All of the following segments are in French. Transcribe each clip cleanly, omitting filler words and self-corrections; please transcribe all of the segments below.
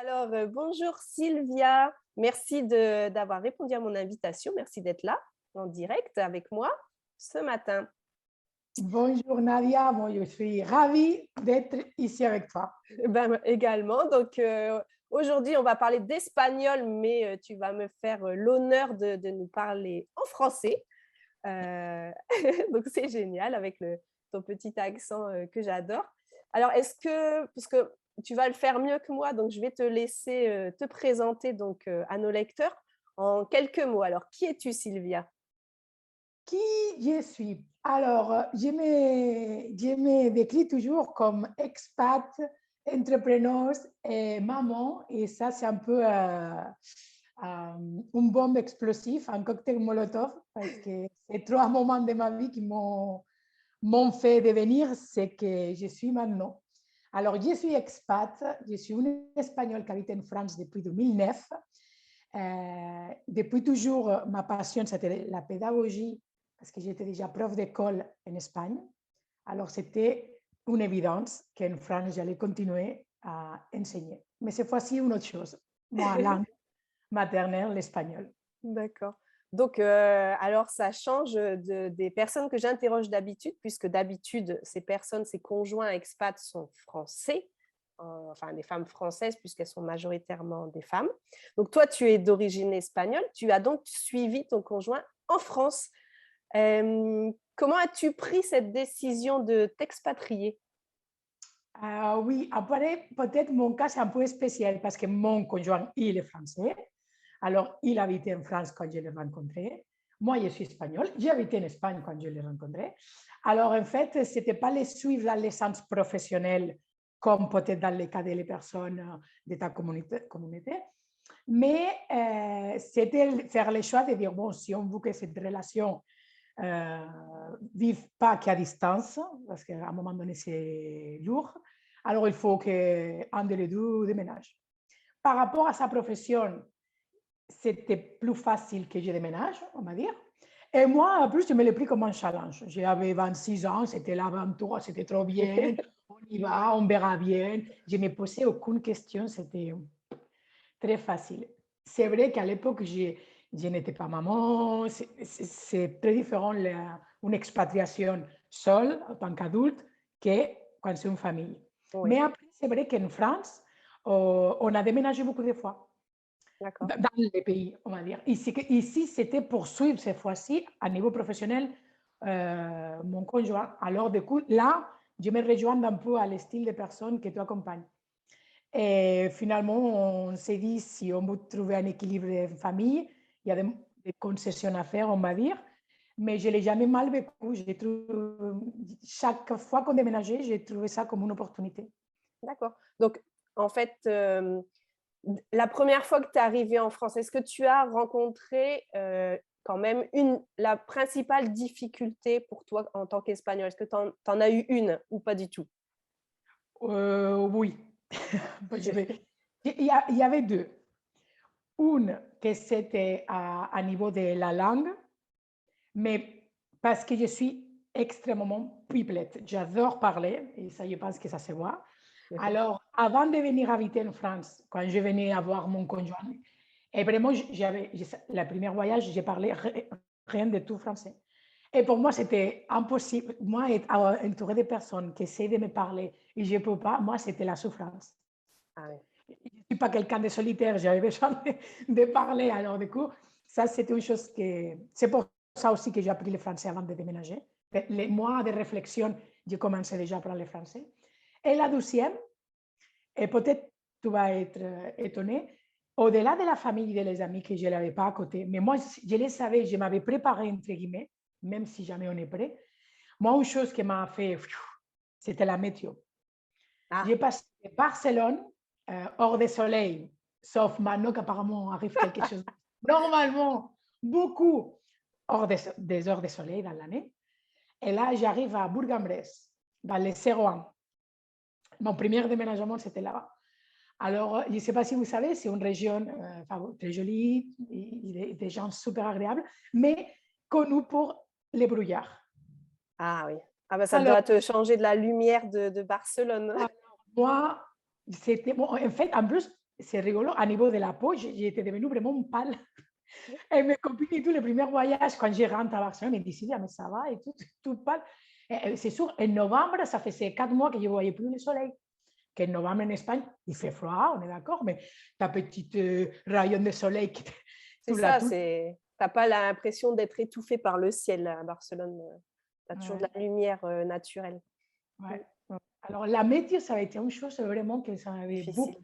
Alors, bonjour Sylvia, merci d'avoir répondu à mon invitation, merci d'être là en direct avec moi ce matin. Bonjour Nadia, bon, je suis ravie d'être ici avec toi. Ben, également, donc aujourd'hui on va parler d'espagnol, mais tu vas me faire l'honneur de nous parler en français. Euh, donc c'est génial avec ton petit accent que j'adore. Alors, parce que tu vas le faire mieux que moi, donc je vais te laisser te présenter donc, à nos lecteurs en quelques mots. Alors, qui es-tu, Sylvia? Qui je suis? Alors, je me décris toujours comme expat, entrepreneur et maman, et ça, c'est un peu une bombe explosive, un cocktail Molotov, parce que c'est trois moments de ma vie qui m'ont fait devenir ce que je suis maintenant. Alors, je suis expat, je suis une Espagnole qui habite en France depuis 2009. Depuis toujours, ma passion, c'était la pédagogie, parce que j'étais déjà prof d'école en Espagne. Alors, c'était une évidence qu'en France, j'allais continuer à enseigner. Mais cette fois-ci, une autre chose. Moi, langue maternelle, l'espagnol. D'accord. Donc, alors, ça change des personnes que j'interroge d'habitude, puisque d'habitude, ces personnes, ces conjoints expats sont français, enfin des femmes françaises, puisqu'elles sont majoritairement des femmes. Donc, toi, tu es d'origine espagnole, tu as donc suivi ton conjoint en France. Comment as-tu pris cette décision de t'expatrier? Oui, après, peut-être mon cas, c'est un peu spécial parce que mon conjoint, il est français. Alors, il habitait en France quand je l'ai rencontré. Moi, je suis espagnole. J'ai habité en Espagne quand je l'ai rencontré. Alors, en fait, ce n'était pas les suivre la licence professionnelle comme peut-être dans le cas des personnes de ta communauté. Mais c'était faire le choix de dire, bon, si on veut que cette relation vive pas qu'à distance, parce qu'à un moment donné, c'est lourd, alors il faut qu'un de les deux déménage. Par rapport à sa profession, c'était plus facile que je déménage, on va dire. Et moi, en plus, je me l'ai pris comme un challenge. J'avais 26 ans, c'était l'aventure, c'était trop bien, on y va, on verra bien. Je ne me posais aucune question, c'était très facile. C'est vrai qu'à l'époque, je n'étais pas maman, c'est très différent une expatriation seule en tant qu'adulte que quand c'est une famille. Oui, Mais après, c'est vrai qu'en France, on a déménagé beaucoup de fois d'accord. dans les pays, on va dire. Ici, c'était pour suivre cette fois-ci, à niveau professionnel, mon conjoint. Alors, du coup, là, je me rejoins un peu à le style de personne que tu accompagnes. Et finalement, on s'est dit, si on veut trouver un équilibre de famille, il y a des concessions à faire, on va dire. Mais je ne l'ai jamais mal vécu. Chaque fois qu'on déménageait, j'ai trouvé ça comme une opportunité. D'accord. Donc, en fait, la première fois que tu es arrivée en France, est-ce que tu as rencontré quand même la principale difficulté pour toi en tant qu'Espagnol? Est-ce que tu en as eu une ou pas du tout? Oui. Il y avait deux. Une, que c'était à niveau de la langue, mais parce que je suis extrêmement pipelette. J'adore parler, et ça, je pense que ça se voit. Alors, avant de venir habiter en France, quand je venais avoir mon conjoint, et vraiment, la première voyage, j'ai parlé rien de tout français. Et pour moi, c'était impossible. Moi, être entourée de personnes qui essaient de me parler et je ne peux pas, moi, c'était la souffrance. Ah oui. Je ne suis pas quelqu'un de solitaire, j'avais besoin de parler. Alors, du coup, ça, c'était une chose que... C'est pour ça aussi que j'ai appris le français avant de déménager. Les mois de réflexion, j'ai commencé déjà à parler français. Et la deuxième, et peut-être tu vas être étonné, au-delà de la famille et des amis que je n'avais pas à côté, mais moi, je les savais, je m'avais préparé, entre guillemets, même si jamais on est prêt. Moi, une chose qui m'a fait, c'était la météo. Ah, J'ai passé de Barcelone, hors de soleil, sauf maintenant qu'apparemment arrive quelque chose. Normalement, beaucoup hors des heures de soleil dans l'année. Et là, j'arrive à Bourg-en-Bresse, dans les 01. Mon premier déménagement, c'était là-bas. Alors, je ne sais pas si vous savez, c'est une région très jolie, des gens super agréables, mais connue pour les brouillards. ah oui. Ah bah, ça Alors, doit te changer de la lumière de Barcelone. moi, c'était bon, en fait, en plus, c'est rigolo, à niveau de la peau, j'étais devenue vraiment pâle. Et mes copines et tout, le premier voyage, quand je rentre à Barcelone, ils disent, mais ça va et tout pâle. Et c'est sûr, en novembre, ça faisait 4 mois que je ne voyais plus le soleil. Qu'en novembre en Espagne, il fait froid, on est d'accord, mais ta petite rayon de soleil, C'est tu l'as ça, tout. tu n'as pas l'impression d'être étouffé par le ciel à Barcelone. Tu as toujours de Ouais, la lumière naturelle. ouais. Alors, la météo, ça a été une chose vraiment que ça m'avait Difficile.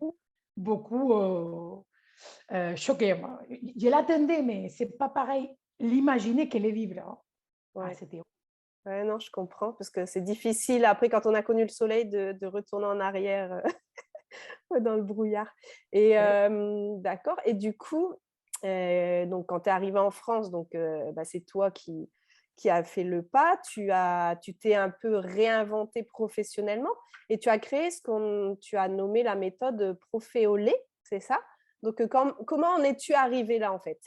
beaucoup choqué. Je l'attendais, mais ce n'est pas pareil. L'imaginer qu'elle est vivre. Hein. Ah, Ouais. c'était... Ouais, non, je comprends, parce que c'est difficile, après, quand on a connu le soleil, de retourner en arrière dans le brouillard. Et d'accord. Et du coup, donc, quand tu es arrivé en France, donc, c'est toi qui a fait le pas. Tu t'es un peu réinventé professionnellement et tu as créé tu as nommé la méthode Proféolé, c'est ça? Donc, comment en es-tu arrivé là, en fait?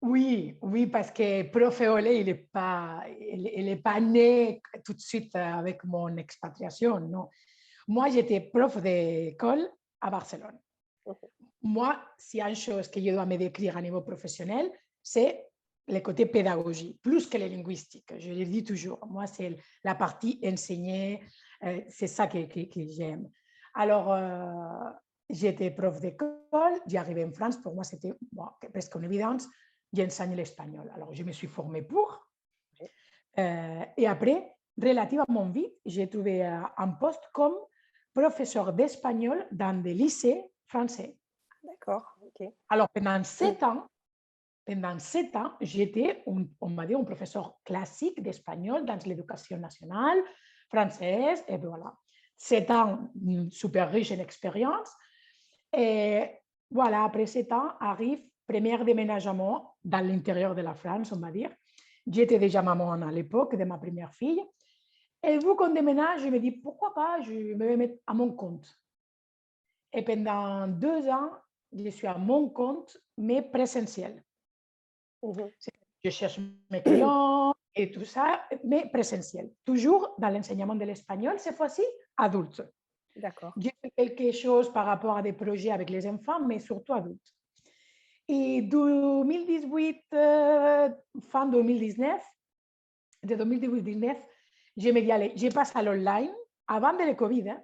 Oui, oui, parce que prof Olé, il est pas né tout de suite avec mon expatriation, non. Moi, j'étais prof d'école à Barcelone. Moi, s'il y a une chose que je dois me décrire à niveau professionnel, c'est le côté pédagogie, plus que les linguistiques. Je le dis toujours. Moi, c'est la partie enseignée, c'est ça que j'aime. Alors, j'étais prof d'école, j'y arrivais en France, pour moi, c'était presque une évidence, j'enseigne l'espagnol. Alors, je me suis formée pour. Et après, relativement vite, j'ai trouvé un poste comme professeur d'espagnol dans des lycées français. D'accord, ok. Alors, pendant 7 ans, j'étais, on va dire, un professeur classique d'espagnol dans l'éducation nationale française. Et voilà, 7 ans super riches en expérience. Et voilà, après 7 ans, arrive premier déménagement dans l'intérieur de la France, on va dire. J'étais déjà maman à l'époque de ma première fille. Et vu qu'on déménage, je me dis, pourquoi pas, je me vais mettre à mon compte. Et pendant 2 ans, je suis à mon compte, mais présentiel. Mhm. Je cherche mes clients et tout ça, mais présentiel. Toujours dans l'enseignement de l'espagnol, cette fois-ci, adulte. D'accord. J'ai fait quelque chose par rapport à des projets avec les enfants, mais surtout adultes. Et 2018, fin 2019, de 2018-2019, je me dis, allez, je passe à l'online, avant de le Covid, hein,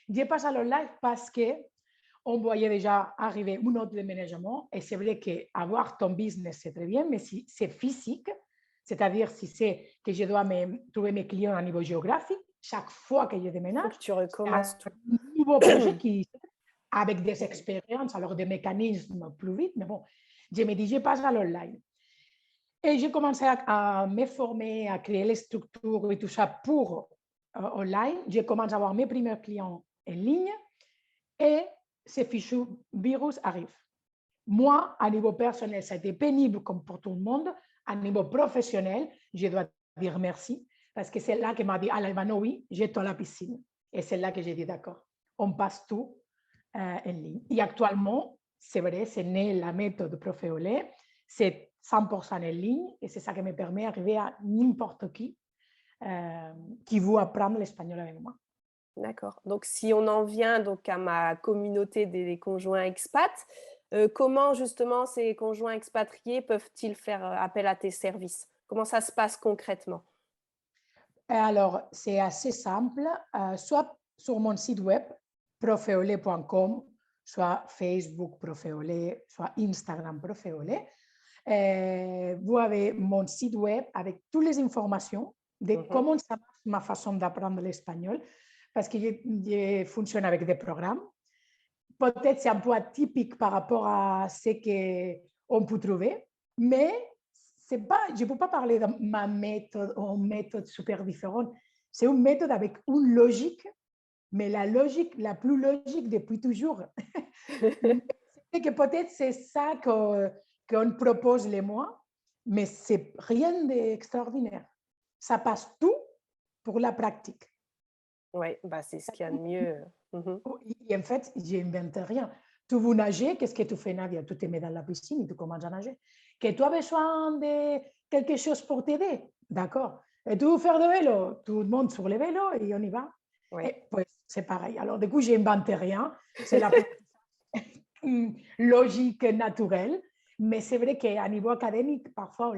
je passe à l'online parce qu'on voyait déjà arriver un autre déménagement. Et c'est vrai qu'avoir ton business, c'est très bien, mais si c'est physique, c'est-à-dire si c'est que je dois trouver mes clients à niveau géographique, chaque fois que je Il déménage, faut que tu c'est un recommences tout. nouveau projet avec des expériences, alors des mécanismes plus vite, mais bon, je me dis, je passe à l'online. Et j'ai commencé à me former, à créer les structures et tout ça pour online. J'ai commencé à avoir mes premiers clients en ligne et ces fichus virus arrivent. Moi, à niveau personnel, ça a été pénible comme pour tout le monde. À niveau professionnel, je dois dire merci parce que c'est là qu'elle m'a dit, ah, oui, jette-toi à la piscine. Et c'est là que j'ai dit, d'accord, on passe tout en ligne. Et actuellement, c'est vrai, c'est né la méthode Proféolé, c'est 100% en ligne et c'est ça qui me permet d'arriver à n'importe qui veut apprendre l'espagnol avec moi. D'accord. Donc, si on en vient donc à ma communauté des conjoints expats, comment justement ces conjoints expatriés peuvent-ils faire appel à tes services? Comment ça se passe concrètement? Alors, c'est assez simple, soit sur mon site web, profeolé.com, soit Facebook Profeolé, soit Instagram Profeolé. Vous avez mon site web avec toutes les informations de comment ça marche ma façon d'apprendre l'espagnol, parce que je fonctionne avec des programmes. Peut-être c'est un peu atypique par rapport à ce qu'on peut trouver, mais je ne peux pas parler de ma méthode ou une méthode super différente. C'est une méthode avec une logique, mais la logique la plus logique depuis toujours. C'est que peut-être c'est ça qu'on propose les mois, mais c'est rien d'extraordinaire. Ça passe tout pour la pratique. Oui, c'est ce qu'il y a de mieux. Et en fait, je n'invente rien. Tu veux nager, qu'est-ce que tu fais, Nadia? Tu te mets dans la piscine et tu commences à nager. Que tu as besoin de quelque chose pour t'aider, d'accord. Et tu veux faire de vélo, tu montes sur le vélo et on y va. Oui. Et pues, c'est pareil. Alors, du coup, je n'invente rien. C'est la pratique. logique, naturelle. Mais c'est vrai qu'à niveau académique, parfois,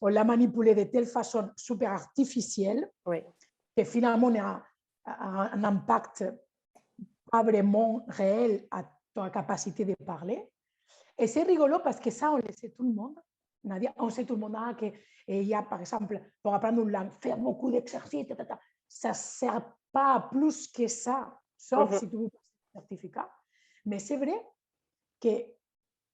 on l'a manipulé de telle façon super artificielle Oui. que finalement, on a un impact pas vraiment réel à ta capacité de parler. Et c'est rigolo parce que ça, on le sait tout le monde. Nadia, on sait tout le monde qu'il y a, par exemple, pour apprendre une langue, faire beaucoup d'exercices, ça ne sert pas à plus que ça, sauf si tu veux un certificat. Mais c'est vrai que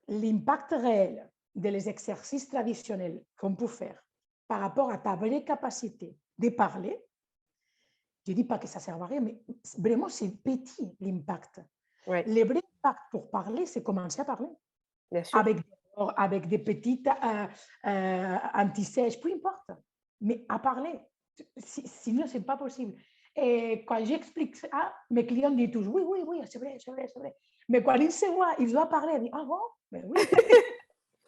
l'impact réel des exercices traditionnels qu'on peut faire par rapport à ta vraie capacité de parler, je ne dis pas que ça ne sert à rien, mais vraiment, c'est petit l'impact. Oui, Le vrai impact pour parler, c'est commencer à parler. bien sûr. Avec des petites anti-sèches, peu importe, mais à parler. Sinon, ce n'est pas possible. Et quand j'explique ça, mes clients disent toujours, oui, oui, oui, c'est vrai, c'est vrai, c'est vrai. Mais quand ils se voient, ils doivent parler, ils disent, ah bon, mais oui,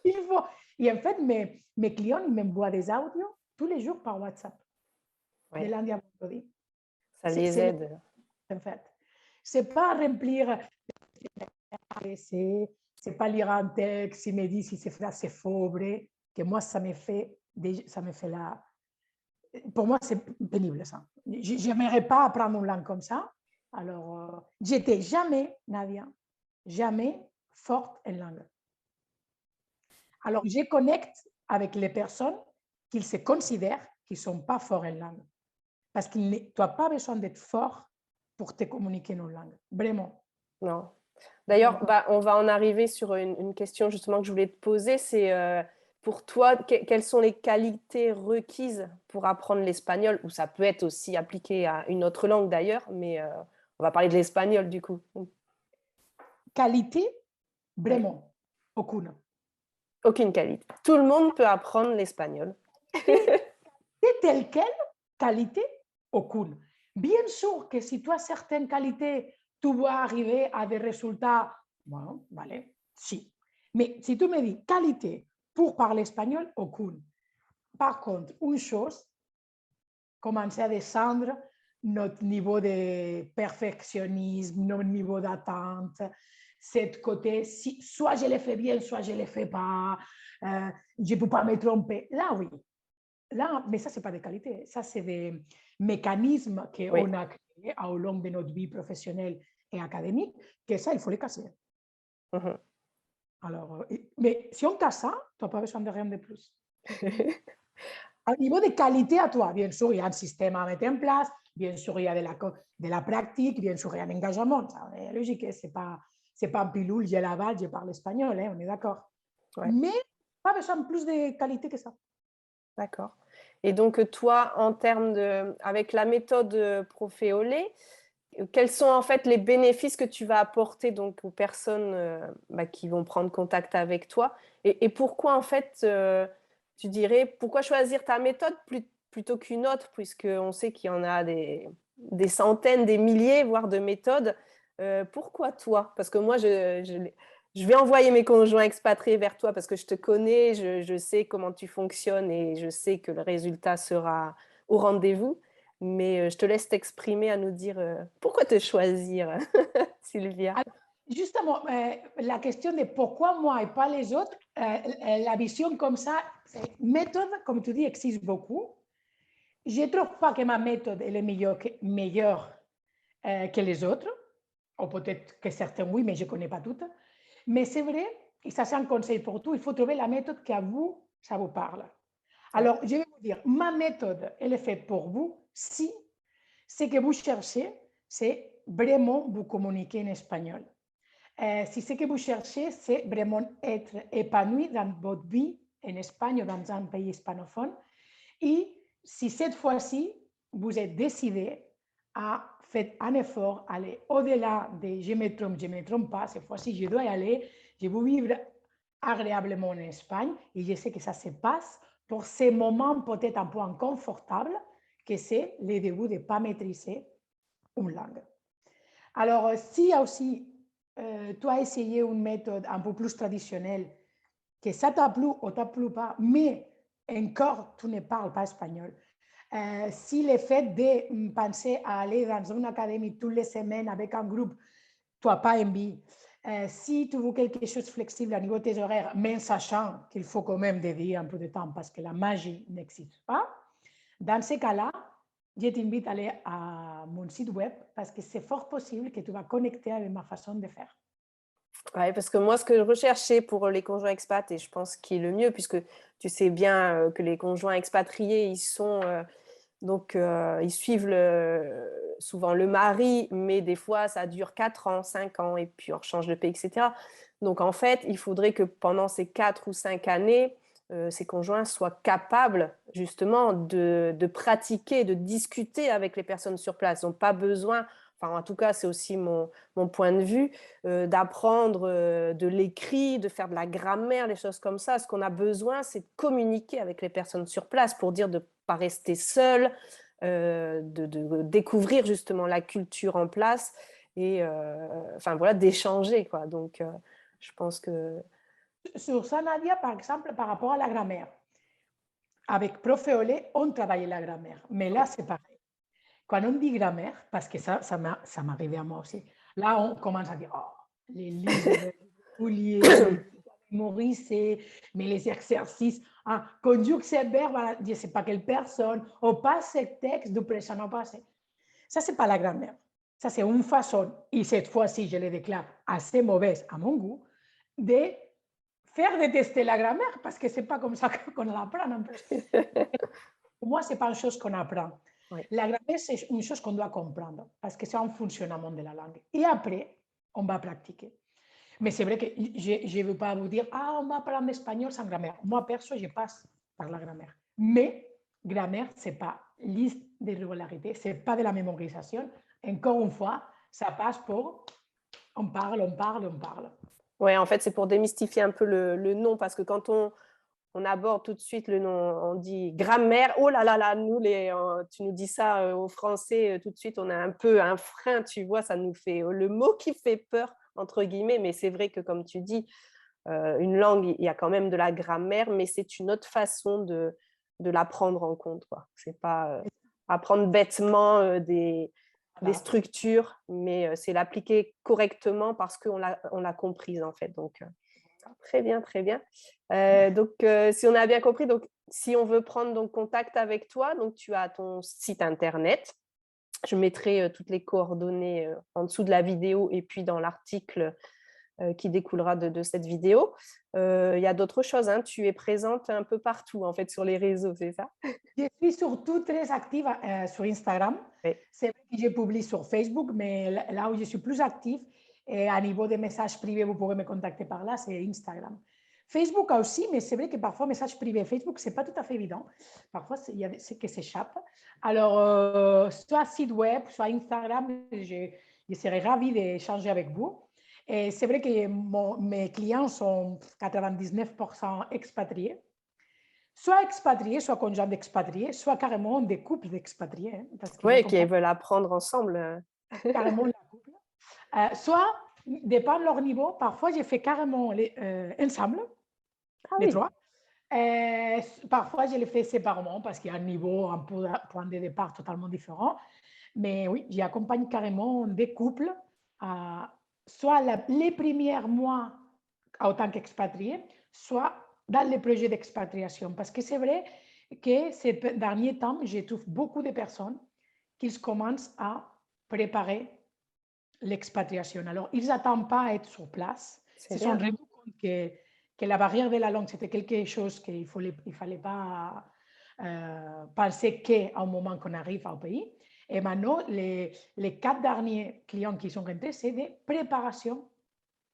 il faut. Et en fait, mes clients, ils m'envoient des audios tous les jours par WhatsApp, de Ouais, lundi à vendredi. ça les aide. En fait. Ce n'est pas remplir, c'est pas lire un texte, il me dit si c'est faux, vrai, que moi, ça me fait là. Pour moi, c'est pénible ça. Je n'aimerais pas apprendre une langue comme ça. Alors, j'étais jamais, Nadia, jamais forte en langue. Alors, je connecte avec les personnes qui se considèrent qu'ils ne sont pas forts en langue. Parce que tu n'as pas besoin d'être fort pour te communiquer en langue. Vraiment. Non. D'ailleurs, on va en arriver sur une question justement que je voulais te poser. C'est pour toi, quelles sont les qualités requises pour apprendre l'espagnol? Ou ça peut être aussi appliqué à une autre langue d'ailleurs, mais on va parler de l'espagnol du coup. Qualité, Oui. vraiment, aucune. Aucune qualité. Tout le monde peut apprendre l'espagnol. C'est telle quelle, qualité, aucune. Bien sûr que si tu as certaines qualités, tu vas arriver à des résultats, bon, vale, si. Mais si tu me dis qualité pour parler espagnol, aucune. Par contre, une chose, commencer à descendre notre niveau de perfectionnisme, notre niveau d'attente, cette côté, si, soit je le fais bien, soit je ne le fais pas, je ne peux pas me tromper. Là, oui. Là, mais ça, ce n'est pas des qualités. Ça, c'est des mécanismes qu'on Oui. a créés au long de notre vie professionnelle et académique, que ça, il faut les casser. Mhm. Alors, mais si on casse ça, tu n'as pas besoin de rien de plus. Au niveau de qualité à toi, bien sûr, il y a un système à mettre en place, bien sûr, il y a de la pratique, bien sûr, il y a un engagement. C'est logique, ce n'est pas un pilule, j'ai la balle, je parle espagnol, hein, on est d'accord. Ouais, Mais pas besoin de plus de qualité que ça. d'accord. Et donc, toi, en termes de, avec la méthode Proféolé, quels sont en fait les bénéfices que tu vas apporter donc aux personnes qui vont prendre contact avec toi et pourquoi en fait tu dirais pourquoi choisir ta méthode plutôt qu'une autre puisqu'on sait qu'il y en a des centaines, des milliers voire de méthodes. Pourquoi toi? Parce que moi je vais envoyer mes conjoints expatriés vers toi parce que je te connais, je sais comment tu fonctionnes et je sais que le résultat sera au rendez-vous. Mais je te laisse t'exprimer à nous dire pourquoi te choisir, Sylvia. Alors, justement, la question de pourquoi moi et pas les autres, la vision comme ça, méthode, comme tu dis, existe beaucoup. Je ne trouve pas que ma méthode est meilleure que les autres, ou peut-être que certains oui, mais je ne connais pas toutes. Mais c'est vrai, et ça c'est un conseil pour tout, il faut trouver la méthode qui à vous, ça vous parle. Ouais. Alors, je vais vous dire, ma méthode, elle est faite pour vous si ce que vous cherchez, c'est vraiment vous communiquer en espagnol. Si ce que vous cherchez, c'est vraiment être épanoui dans votre vie en Espagne ou dans un pays hispanophone, et si cette fois-ci, vous êtes décidé à faire un effort, aller au-delà de je me trompe pas, cette fois-ci, je dois y aller, je veux vivre agréablement en Espagne, et je sais que ça se passe pour ces moments peut-être un peu inconfortables, que c'est le début de ne pas maîtriser une langue. Alors, si aussi tu as essayé une méthode un peu plus traditionnelle, que ça t'a plu ou t'a plu pas, mais encore tu ne parles pas espagnol, si le fait de penser à aller dans une académie toutes les semaines avec un groupe, tu n'as pas envie, Si tu veux quelque chose de flexible à niveau de tes horaires, mais sachant qu'il faut quand même dédier un peu de temps parce que la magie n'existe pas, dans ces cas-là, je t'invite à aller à mon site web parce que c'est fort possible que tu vas connecter avec ma façon de faire. Ouais, parce que moi, ce que je recherchais pour les conjoints expats, et je pense qu'il est le mieux, puisque tu sais bien que les conjoints expatriés, ils sont donc ils suivent souvent le mari, mais des fois ça dure 4 ans, 5 ans, et puis on change de pays, etc. Donc en fait, il faudrait que pendant ces 4 ou 5 années, ces conjoints soient capables justement de pratiquer, de discuter avec les personnes sur place. Ils n'ont pas besoin, enfin en tout cas c'est aussi mon point de vue, d'apprendre de l'écrit, de faire de la grammaire, les choses comme ça. Ce qu'on a besoin, c'est de communiquer avec les personnes sur place pour dire de ne pas rester seul, de découvrir justement la culture en place et enfin voilà, d'échanger quoi. Donc je pense que Sur ça, Nadia, par exemple, par rapport à la grammaire, avec Profeolé, on travaille la grammaire, mais là, c'est pareil. Quand on dit grammaire, parce que ça m'arrivait à moi aussi, là, on commence à dire, oh, les livres, les mémoriser, mais les exercices, ah, conjugue ces verbes, je ne sais pas quelle personne, ou passe ce texte du présent au passé. Ça, ce n'est pas la grammaire. Ça, c'est une façon, et cette fois-ci, je le déclare assez mauvaise à mon goût, de faire détester la grammaire, parce que ce n'est pas comme ça qu'on l'apprend en plus. Pour moi, ce n'est pas une chose qu'on apprend. oui. La grammaire, c'est une chose qu'on doit comprendre, parce que c'est un fonctionnement de la langue. Et après, on va pratiquer. Mais c'est vrai que je ne veux pas vous dire, ah, on va apprendre espagnol sans grammaire. Moi, perso, je passe par la grammaire. Mais grammaire, ce n'est pas liste d'irrégularités, ce n'est pas de la mémorisation. Encore une fois, ça passe pour on parle, on parle, on parle. Ouais, en fait, c'est pour démystifier un peu le nom, parce que quand on aborde tout de suite le nom, on dit grammaire, oh là là là, nous, tu nous dis ça au français, tout de suite, on a un peu un frein, tu vois, ça nous fait le mot qui fait peur, entre guillemets, mais c'est vrai que, comme tu dis, une langue, il y a quand même de la grammaire, mais c'est une autre façon de la prendre en compte, quoi. C'est pas apprendre bêtement des structures, mais c'est l'appliquer correctement parce qu'on l'a comprise, en fait. Donc, très bien, très bien. Donc, si on a bien compris, donc, si on veut prendre donc, contact avec toi, donc, tu as ton site internet. Je mettrai toutes les coordonnées en dessous de la vidéo et puis dans l'article qui découlera de cette vidéo. Il y a d'autres choses, hein. Tu es présente un peu partout, en fait, sur les réseaux, c'est ça? Je suis surtout très active sur Instagram. Oui. C'est vrai que je publie sur Facebook, mais là où je suis plus active, et à niveau des messages privés, vous pouvez me contacter par là, c'est Instagram. Facebook aussi, mais c'est vrai que parfois, messages privés Facebook, ce n'est pas tout à fait évident. Parfois, il y a ce qui s'échappe. Alors, soit site web, soit Instagram, je serais ravie d'échanger avec vous. Et c'est vrai que mes clients sont 99% expatriés. Soit expatriés, soit conjoints d'expatriés, soit carrément des couples d'expatriés. Oui, qui veulent apprendre ensemble. Carrément la couple. Soit, dépend de leur niveau, parfois j'ai fait carrément ensemble, les trois. Parfois, je les fais séparément parce qu'il y a un niveau, un point de départ totalement différent. Mais oui, j'accompagne carrément des couples, soit les premiers mois en tant qu'expatriés, soit dans les projets d'expatriation. Parce que c'est vrai que ces derniers temps, je trouve beaucoup de personnes qui commencent à préparer l'expatriation. Alors, ils n'attendent pas à être sur place. Ils se sont rendus compte que la barrière de la langue, c'était quelque chose qu'il ne fallait pas penser qu'à un moment qu'on arrive au pays. Et maintenant, les 4 derniers clients qui sont rentrés, c'est des préparations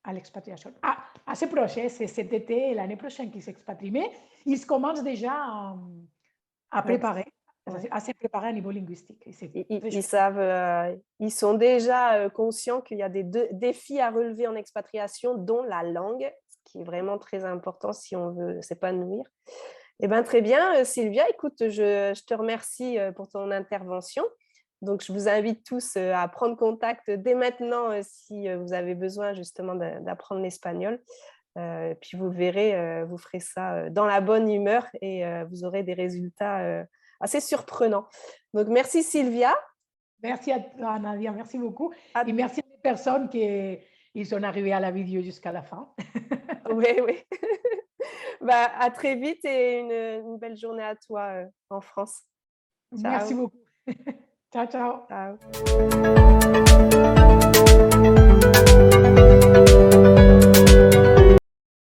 à l'expatriation. À ce projet, c'est cet été et l'année prochaine qu'ils s'expatrient, mais ils commencent déjà à préparer, à se préparer à niveau linguistique. Ils savent, ils sont déjà conscients qu'il y a des défis à relever en expatriation, dont la langue, ce qui est vraiment très important si on veut s'épanouir. Eh bien, très bien, Sylvia, écoute, je te remercie pour ton intervention. Donc, je vous invite tous à prendre contact dès maintenant si vous avez besoin justement d'apprendre l'espagnol. Puis vous verrez, vous ferez ça dans la bonne humeur et vous aurez des résultats assez surprenants. Donc, merci Sylvia. Merci à toi, Nadia, merci beaucoup. Et merci à les personnes qui ils sont arrivés à la vidéo jusqu'à la fin. Oui, oui. Bah, à très vite et une belle journée à toi en France. Merci Ciao. beaucoup. Ciao, ciao. Ciao.